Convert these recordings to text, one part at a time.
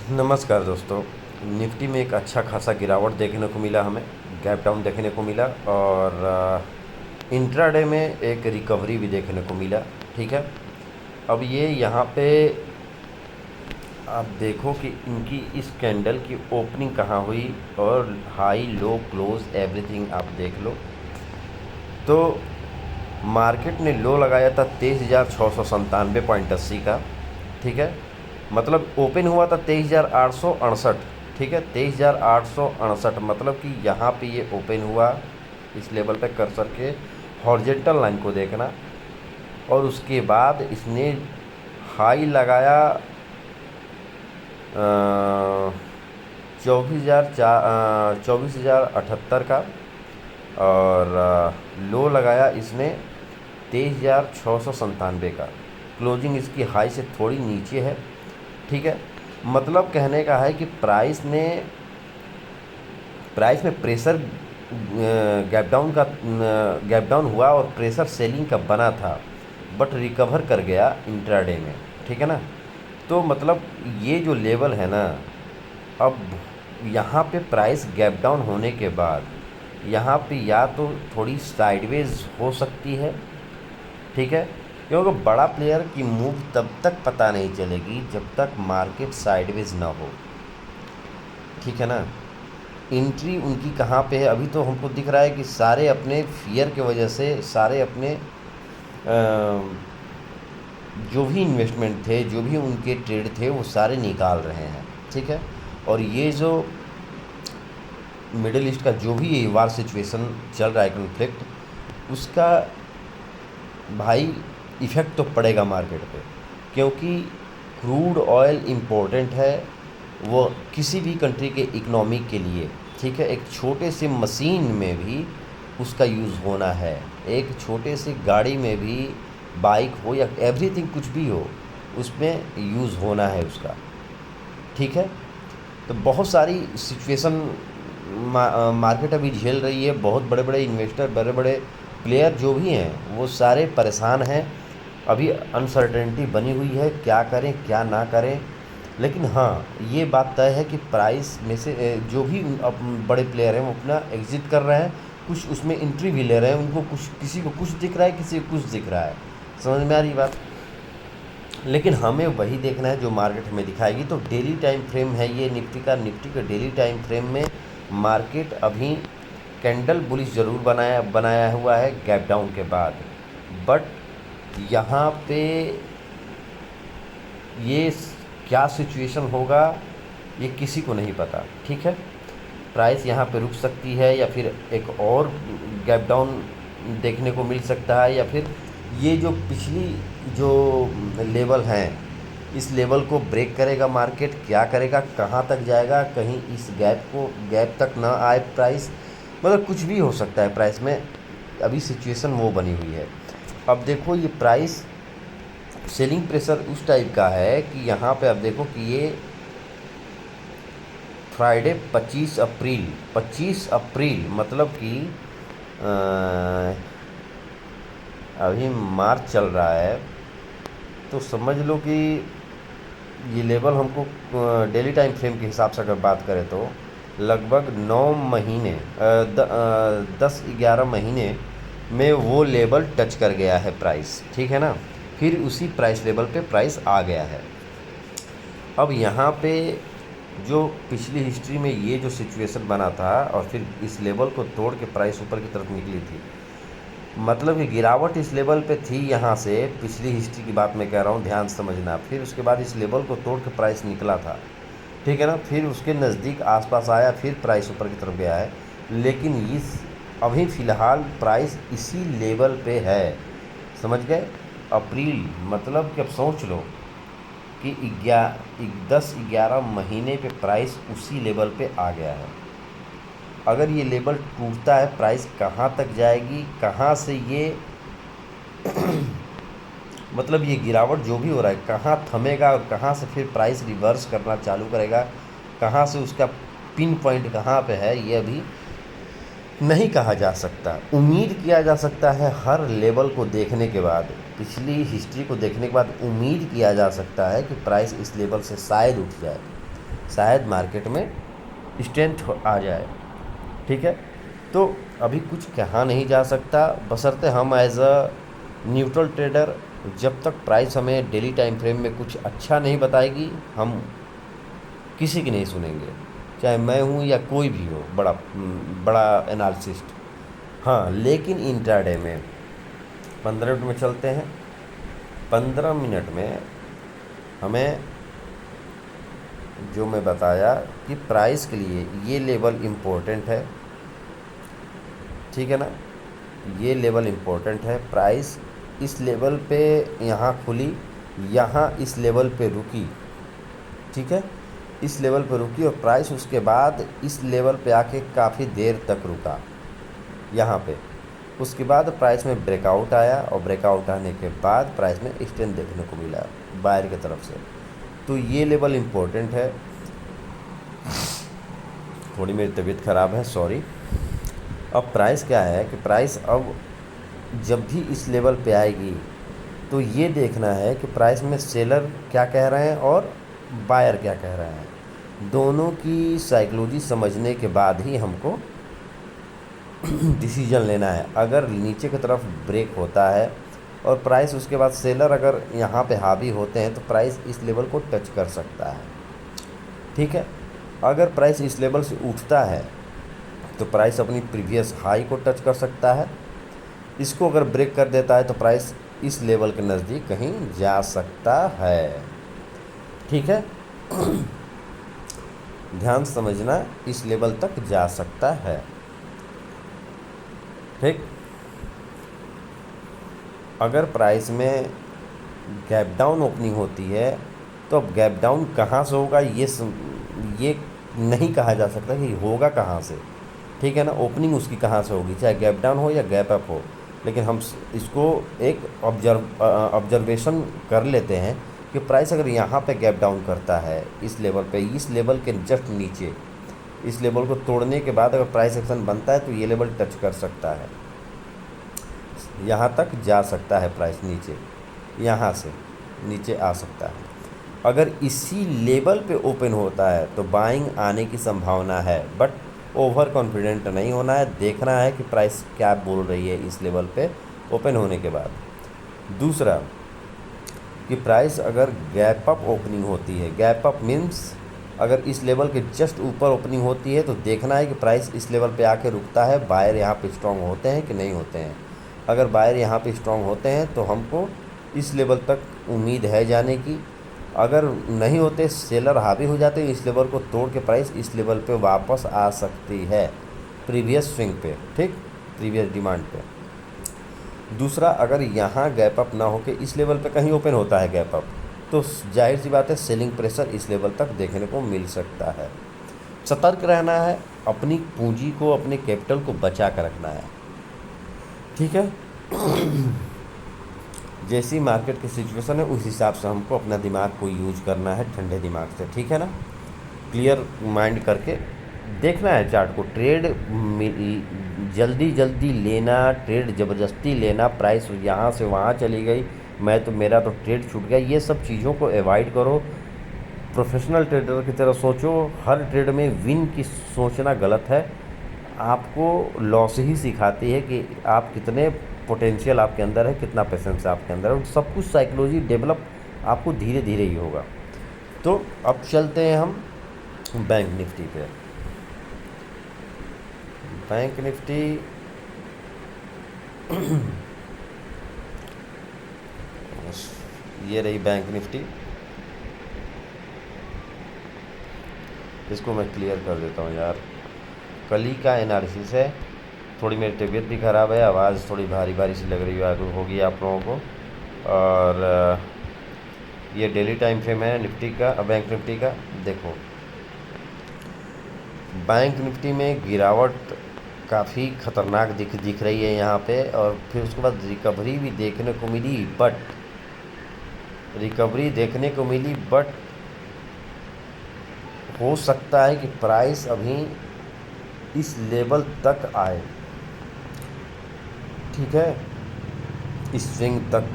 नमस्कार दोस्तों। निफ्टी में एक अच्छा खासा गिरावट देखने को मिला, हमें गैप डाउन देखने को मिला और इंट्राडे में एक रिकवरी भी देखने को मिला। ठीक है, अब ये यहाँ पे आप देखो कि इनकी इस कैंडल की ओपनिंग कहाँ हुई और हाई लो क्लोज एवरीथिंग आप देख लो। तो मार्केट ने लो लगाया था 23,697.80 का। ठीक है, मतलब ओपन हुआ था 23,868। ठीक है, 23,868 मतलब कि यहाँ पे ये ओपन हुआ। इस लेवल पे कर्सर के हॉरिजॉन्टल लाइन को देखना, और उसके बाद इसने हाई लगाया 24,078 का, और लो लगाया इसने 23,697 का। क्लोजिंग इसकी हाई से थोड़ी नीचे है। ठीक है, मतलब कहने का है कि प्राइस में प्रेशर गैप डाउन हुआ और प्रेशर सेलिंग का बना था, बट रिकवर कर गया इंट्राडे में। ठीक है ना, तो मतलब ये जो लेवल है ना, अब यहाँ पे प्राइस गैप डाउन होने के बाद यहाँ पे या तो थोड़ी साइडवेज हो सकती है। ठीक है, क्योंकि बड़ा प्लेयर की मूव तब तक पता नहीं चलेगी जब तक मार्केट साइडवेज ना हो। ठीक है ना, एंट्री उनकी कहाँ पे है? अभी तो हमको दिख रहा है कि सारे अपने फियर के वजह से सारे अपने जो भी इन्वेस्टमेंट थे, जो भी उनके ट्रेड थे, वो सारे निकाल रहे हैं। ठीक है, और ये जो मिडिल ईस्ट का जो भी ये वार सिचुएशन चल रहा है, कन्फ्लिक्ट, उसका भाई इफ़ेक्ट तो पड़ेगा मार्केट पे, क्योंकि क्रूड ऑयल इम्पोर्टेंट है वो किसी भी कंट्री के इकोनॉमी के लिए। ठीक है, एक छोटे से मशीन में भी उसका यूज़ होना है, एक छोटे से गाड़ी में भी, बाइक हो या एवरीथिंग कुछ भी हो, उसमें यूज़ होना है उसका। ठीक है, तो बहुत सारी सिचुएशन मार्केट अभी झेल रही है। बहुत बड़े बड़े इन्वेस्टर, बड़े बड़े प्लेयर जो भी हैं, वो सारे परेशान हैं। अभी अनसर्टेनिटी बनी हुई है, क्या करें क्या ना करें। लेकिन हाँ, ये बात तय है कि प्राइस में से जो भी बड़े प्लेयर हैं वो अपना एग्जिट कर रहे हैं, कुछ उसमें एंट्री भी ले रहे हैं। उनको कुछ, किसी को कुछ दिख रहा है, किसी को कुछ दिख रहा है। समझ में आ रही बात? लेकिन हमें वही देखना है जो मार्केट में दिखाएगी। तो डेली टाइम फ्रेम है ये निफ्टी के डेली टाइम फ्रेम में मार्केट अभी कैंडल बुलिश ज़रूर बनाया हुआ है गैप डाउन के बाद, बट यहाँ पे ये क्या सिचुएशन होगा ये किसी को नहीं पता। ठीक है, प्राइस यहाँ पे रुक सकती है, या फिर एक और गैप डाउन देखने को मिल सकता है, या फिर ये जो पिछली जो लेवल हैं, इस लेवल को ब्रेक करेगा मार्केट, क्या करेगा, कहाँ तक जाएगा, कहीं इस गैप तक ना आए प्राइस। मतलब कुछ भी हो सकता है प्राइस में, अभी सिचुएशन वो बनी हुई है। अब देखो, ये प्राइस सेलिंग प्रेशर उस टाइप का है कि यहाँ पे आप देखो कि ये फ्राइडे 25 अप्रैल मतलब कि अभी मार्च चल रहा है, तो समझ लो कि ये लेवल हमको डेली टाइम फ्रेम के हिसाब से अगर बात करें तो लगभग 9 महीने 10-11 महीने में वो लेवल टच कर गया है प्राइस। ठीक है ना, फिर उसी प्राइस लेवल पे प्राइस आ गया है। अब यहाँ पे जो पिछली हिस्ट्री में ये जो सिचुएशन बना था और फिर इस लेवल को तोड़ के प्राइस ऊपर की तरफ निकली थी, मतलब कि गिरावट इस लेवल पे थी। यहाँ से पिछली हिस्ट्री की बात मैं कह रहा हूँ, ध्यान समझना। फिर उसके बाद इस लेवल को तोड़ के प्राइस निकला था। ठीक है ना, फिर उसके नज़दीक आसपास आया, फिर प्राइस ऊपर की तरफ गया है। लेकिन इस अभी फ़िलहाल प्राइस इसी लेवल पे है। समझ गए? अप्रैल मतलब कि अब सोच लो कि 10-11 महीने पे प्राइस उसी लेवल पे आ गया है। अगर ये लेवल टूटता है, प्राइस कहाँ तक जाएगी, कहाँ से ये मतलब ये गिरावट जो भी हो रहा है कहाँ थमेगा और कहाँ से फिर प्राइस रिवर्स करना चालू करेगा, कहाँ से उसका पिन पॉइंट कहाँ पे है, ये अभी नहीं कहा जा सकता। उम्मीद किया जा सकता है, हर लेवल को देखने के बाद, पिछली हिस्ट्री को देखने के बाद उम्मीद किया जा सकता है कि प्राइस इस लेवल से शायद उठ जाए। शायद मार्केट में स्ट्रेंथ आ जाए। ठीक है, तो अभी कुछ कहा नहीं जा सकता, बशर्ते हम एज अ न्यूट्रल ट्रेडर जब तक प्राइस हमें डेली टाइम फ्रेम में कुछ अच्छा नहीं बताएगी, हम किसी की नहीं सुनेंगे, चाहे मैं हूँ या कोई भी हो बड़ा बड़ा एनालिसिस्ट। हाँ, लेकिन इंट्राडे में 15 मिनट में चलते हैं। 15 मिनट में हमें जो मैं बताया कि प्राइस के लिए ये लेवल इम्पोर्टेंट है, ठीक है ना, ये लेवल इम्पोर्टेंट है। प्राइस इस लेवल पे यहाँ खुली, यहाँ इस लेवल पे रुकी, ठीक है, इस लेवल पे रुकी और प्राइस उसके बाद इस लेवल पे आके काफ़ी देर तक रुका यहाँ पे। उसके बाद प्राइस में ब्रेकआउट आया और ब्रेकआउट आने के बाद प्राइस में स्ट्रेंथ देखने को मिला बायर की तरफ से। तो ये लेवल इम्पोर्टेंट है। थोड़ी मेरी तबीयत ख़राब है, सॉरी। अब प्राइस क्या है कि प्राइस अब जब भी इस लेवल पे आएगी तो ये देखना है कि प्राइस में सेलर क्या कह रहे हैं और बायर क्या कह रहे हैं। दोनों की साइकोलॉजी समझने के बाद ही हमको डिसीजन लेना है। अगर नीचे की तरफ ब्रेक होता है और प्राइस उसके बाद सेलर अगर यहाँ पे हावी होते हैं तो प्राइस इस लेवल को टच कर सकता है, ठीक है। अगर प्राइस इस लेवल से उठता है तो प्राइस अपनी प्रीवियस हाई को टच कर सकता है। इसको अगर ब्रेक कर देता है तो प्राइस इस लेवल के नज़दीक कहीं जा सकता है, ठीक है। ध्यान समझना, इस लेवल तक जा सकता है, ठीक। अगर प्राइस में गैप डाउन ओपनिंग होती है तो अब गैप डाउन कहाँ से होगा ये नहीं कहा जा सकता कि होगा कहाँ से, ठीक है ना। ओपनिंग उसकी कहाँ से होगी, चाहे गैप डाउन हो या गैप अप हो, लेकिन हम इसको एक ऑब्जर्वेशन कर लेते हैं कि प्राइस अगर यहाँ पे गैप डाउन करता है इस लेवल पे, इस लेवल के जस्ट नीचे, इस लेवल को तोड़ने के बाद अगर प्राइस एक्शन बनता है तो ये लेवल टच कर सकता है, यहाँ तक जा सकता है प्राइस, नीचे यहाँ से नीचे आ सकता है। अगर इसी लेवल पे ओपन होता है तो बाइंग आने की संभावना है, बट ओवर कॉन्फिडेंट नहीं होना है। देखना है कि प्राइस क्या बोल रही है इस लेवल पे ओपन होने के बाद। दूसरा कि प्राइस अगर गैप अप ओपनिंग होती है, गैप अप मीन्स अगर इस लेवल के जस्ट ऊपर ओपनिंग होती है तो देखना है कि प्राइस इस लेवल पे आके रुकता है, बायर यहाँ पे स्ट्रॉन्ग होते हैं कि नहीं होते हैं। अगर बायर यहाँ पे स्ट्रॉन्ग होते हैं तो हमको इस लेवल तक उम्मीद है जाने की। अगर नहीं होते, सेलर हावी हो जाते हैं, इस लेवल को तोड़ के प्राइस इस लेवल पे वापस आ सकती है, प्रीवियस स्विंग पे, ठीक, प्रीवियस डिमांड पे। दूसरा, अगर यहाँ गैप अप ना होके इस लेवल पे कहीं ओपन होता है गैप अप, तो जाहिर सी बात है सेलिंग प्रेशर इस लेवल तक देखने को मिल सकता है। सतर्क रहना है, अपनी पूंजी को, अपने कैपिटल को बचा कर रखना है, ठीक है। जैसी मार्केट की सिचुएशन है उस हिसाब से हमको अपना दिमाग को यूज करना है, ठंडे दिमाग से, ठीक है ना। क्लियर माइंड करके देखना है चार्ट को। ट्रेड जल्दी जल्दी लेना, ट्रेड ज़बरदस्ती लेना, प्राइस यहाँ से वहाँ चली गई, मेरा तो ट्रेड छूट गया, ये सब चीज़ों को अवॉइड करो। प्रोफेशनल ट्रेडर की तरह सोचो। हर ट्रेड में विन की सोचना गलत है, आपको लॉस ही सिखाती है कि आप कितने पोटेंशियल आपके अंदर है, कितना पेशेंस आपके अंदर है। सब कुछ साइकोलॉजी डेवलप आपको धीरे धीरे ही होगा। तो अब चलते हैं हम बैंक निफ्टी पे। बैंक निफ्टी ये रही बैंक निफ्टी, इसको मैं क्लियर कर देता हूँ यार। कल ही का एनालिसिस है, थोड़ी मेरी तबीयत भी ख़राब है, आवाज़ थोड़ी भारी भारी सी लग रही होगी आप लोगों को। और ये डेली टाइम फ्रेम है निफ्टी का, बैंक निफ्टी का। देखो, बैंक निफ्टी में गिरावट काफ़ी ख़तरनाक दिख रही है यहाँ पे, और फिर उसके बाद रिकवरी भी देखने को मिली, बट हो सकता है कि प्राइस अभी इस लेवल तक आए, ठीक है, इस स्विंग तक,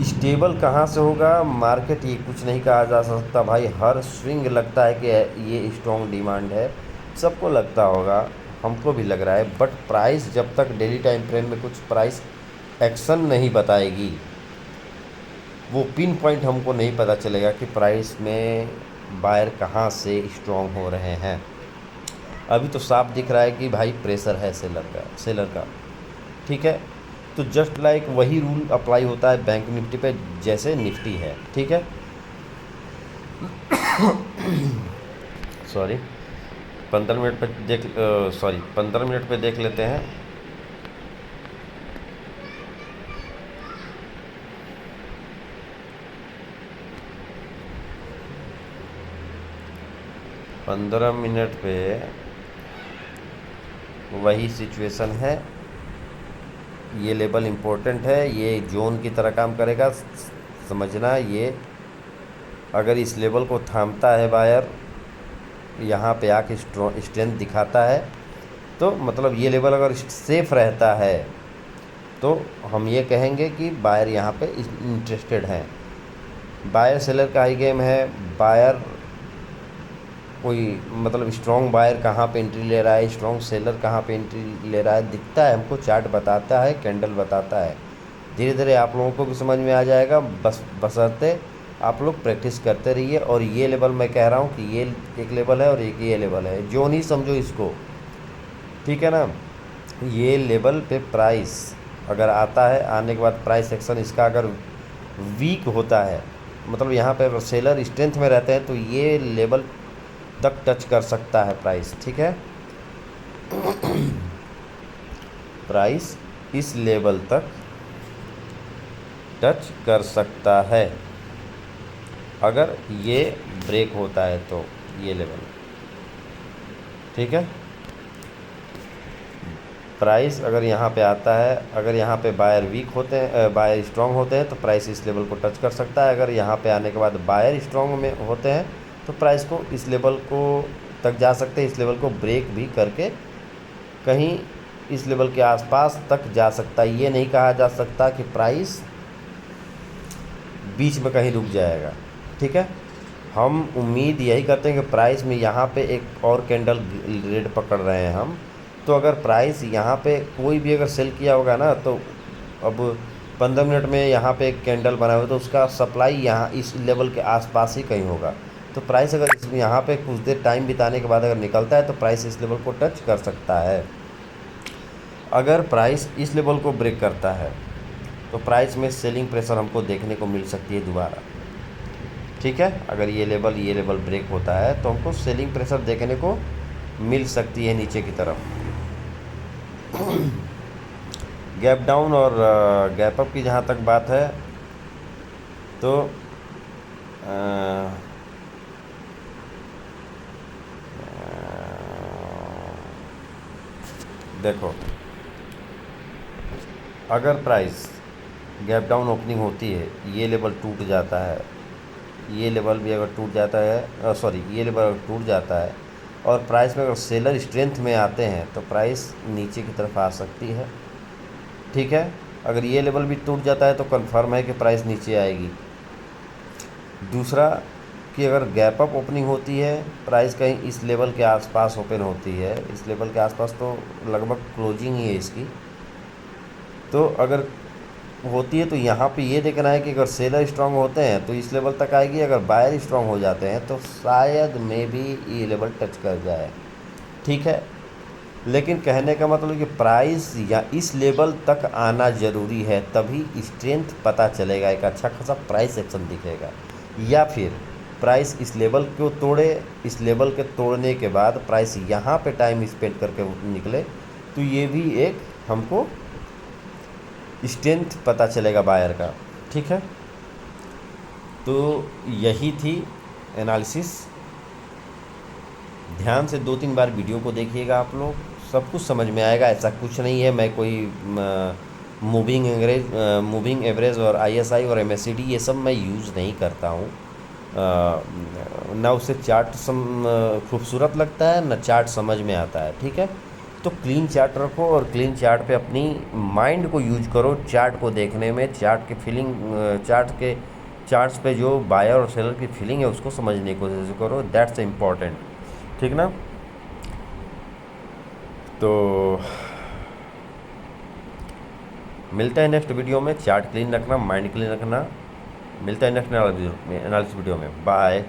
स्टेबल कहाँ से होगा मार्केट, ये कुछ नहीं कहा जा सकता भाई। हर स्विंग लगता है कि ये स्ट्रॉन्ग डिमांड है, सबको लगता होगा, हमको भी लग रहा है। बट प्राइस जब तक डेली टाइम फ्रेम में कुछ प्राइस एक्शन नहीं बताएगी, वो पिन पॉइंट हमको नहीं पता चलेगा कि प्राइस में बायर कहाँ से स्ट्रॉन्ग हो रहे हैं। अभी तो साफ दिख रहा है कि भाई प्रेशर है सेलर का। ठीक है, तो जस्ट लाइक वही रूल अप्लाई होता है बैंक निफ्टी पे जैसे निफ्टी है। ठीक है, सॉरी 15 मिनट पे 15 मिनट पे देख लेते हैं। पंद्रह मिनट पे वही सिचुएशन है, ये लेवल इम्पोर्टेंट है, ये जोन की तरह काम करेगा। समझना, ये अगर इस लेवल को थामता है बायर, यहाँ पे आके स्ट्रेंथ दिखाता है, तो मतलब ये लेवल अगर सेफ रहता है तो हम ये कहेंगे कि बायर यहाँ पे इंटरेस्टेड हैं। बायर सेलर का ही गेम है। बायर कोई मतलब स्ट्रॉन्ग बायर कहाँ पे एंट्री ले रहा है, स्ट्रॉन्ग सेलर कहाँ पे एंट्री ले रहा है, दिखता है हमको, चार्ट बताता है, कैंडल बताता है। धीरे धीरे आप लोगों को भी समझ में आ जाएगा, बशर्ते आप लोग प्रैक्टिस करते रहिए। और ये लेवल मैं कह रहा हूँ कि ये एक लेवल है और एक ये लेवल है, जो नहीं समझो इसको, ठीक है ना। ये लेवल पे प्राइस अगर आता है, आने के बाद प्राइस एक्शन इसका अगर वीक होता है, मतलब यहाँ पे अगर सेलर स्ट्रेंथ में रहते हैं, तो ये लेवल तक टच कर सकता है प्राइस। ठीक है, प्राइस इस लेवल तक टच कर सकता है अगर ये ब्रेक होता है, तो ये लेवल। ठीक है, प्राइस अगर यहाँ पे आता है, अगर यहाँ पे बायर वीक होते हैं, बायर स्ट्रांग होते हैं, तो प्राइस इस लेवल को टच कर सकता है। अगर यहाँ पे आने के बाद बायर स्ट्रांग में होते हैं, तो प्राइस को इस लेवल को तक जा सकते हैं, इस लेवल को ब्रेक भी करके कहीं इस लेवल के आसपास तक जा सकता है। ये नहीं कहा जा सकता कि प्राइस बीच में कहीं रुक जाएगा। ठीक है, हम उम्मीद यही करते हैं कि प्राइस में यहाँ पे एक और कैंडल रेड पकड़ रहे हैं हम, तो अगर प्राइस यहाँ पे कोई भी अगर सेल किया होगा ना, तो अब 15 मिनट में यहाँ पे एक कैंडल बना हुआ, तो उसका सप्लाई यहाँ इस लेवल के आसपास ही कहीं होगा। तो प्राइस अगर इस यहाँ पे कुछ देर टाइम बिताने के बाद अगर निकलता है, तो प्राइस इस लेवल को टच कर सकता है। अगर प्राइस इस लेवल को ब्रेक करता है, तो प्राइस में सेलिंग प्रेशर हमको देखने को मिल सकती है दोबारा। ठीक है, अगर ये लेवल ब्रेक होता है, तो हमको सेलिंग प्रेशर देखने को मिल सकती है नीचे की तरफ। गैप डाउन और गैप अप की जहाँ तक बात है, तो देखो, अगर प्राइस गैप डाउन ओपनिंग होती है, ये लेवल टूट जाता है, ये लेवल भी अगर टूट जाता है, ये लेवल अगर टूट जाता है, और प्राइस में अगर सेलर स्ट्रेंथ में आते हैं, तो प्राइस नीचे की तरफ आ सकती है। ठीक है, अगर ये लेवल भी टूट जाता है, तो कंफर्म है कि प्राइस नीचे आएगी। दूसरा कि अगर गैप अप ओपनिंग होती है, प्राइस कहीं इस लेवल के आसपास ओपन होती है, इस लेवल के आसपास, तो लगभग क्लोजिंग ही है इसकी, तो अगर होती है, तो यहाँ पे ये देखना है कि अगर सेलर स्ट्रांग होते हैं तो इस लेवल तक आएगी, अगर बायर स्ट्रांग हो जाते हैं तो शायद में भी ये लेवल टच कर जाए। ठीक है, लेकिन कहने का मतलब कि प्राइस या इस लेवल तक आना ज़रूरी है, तभी स्ट्रेंथ पता चलेगा, एक अच्छा खासा प्राइस एक्शन दिखेगा। या फिर प्राइस इस लेवल को तोड़े, इस लेवल के तोड़ने के बाद प्राइस यहाँ पे टाइम स्पेंड करके निकले, तो ये भी एक हमको स्ट्रेंथ पता चलेगा बायर का। ठीक है, तो यही थी एनालिसिस। ध्यान से 2-3 बार वीडियो को देखिएगा, आप लोग सब कुछ समझ में आएगा। ऐसा कुछ नहीं है मैं कोई मूविंग एवरेज और ISI और MACD ये सब मैं यूज़ नहीं करता हूँ, ना उससे चार्ट खूबसूरत लगता है, ना चार्ट समझ में आता है। ठीक है, तो क्लीन चार्ट रखो और क्लीन चार्ट पे अपनी माइंड को यूज करो चार्ट को देखने में, चार्ट के फीलिंग, चार्ट्स पे जो बायर और सेलर की फीलिंग है उसको समझने की कोशिश करो। दैट्स इम्पॉर्टेंट, ठीक ना। तो मिलता है नेक्स्ट वीडियो में। चार्ट क्लीन रखना, माइंड क्लीन रखना। मिलता है नेक्स्ट एनालिसिस वीडियो में। बाय।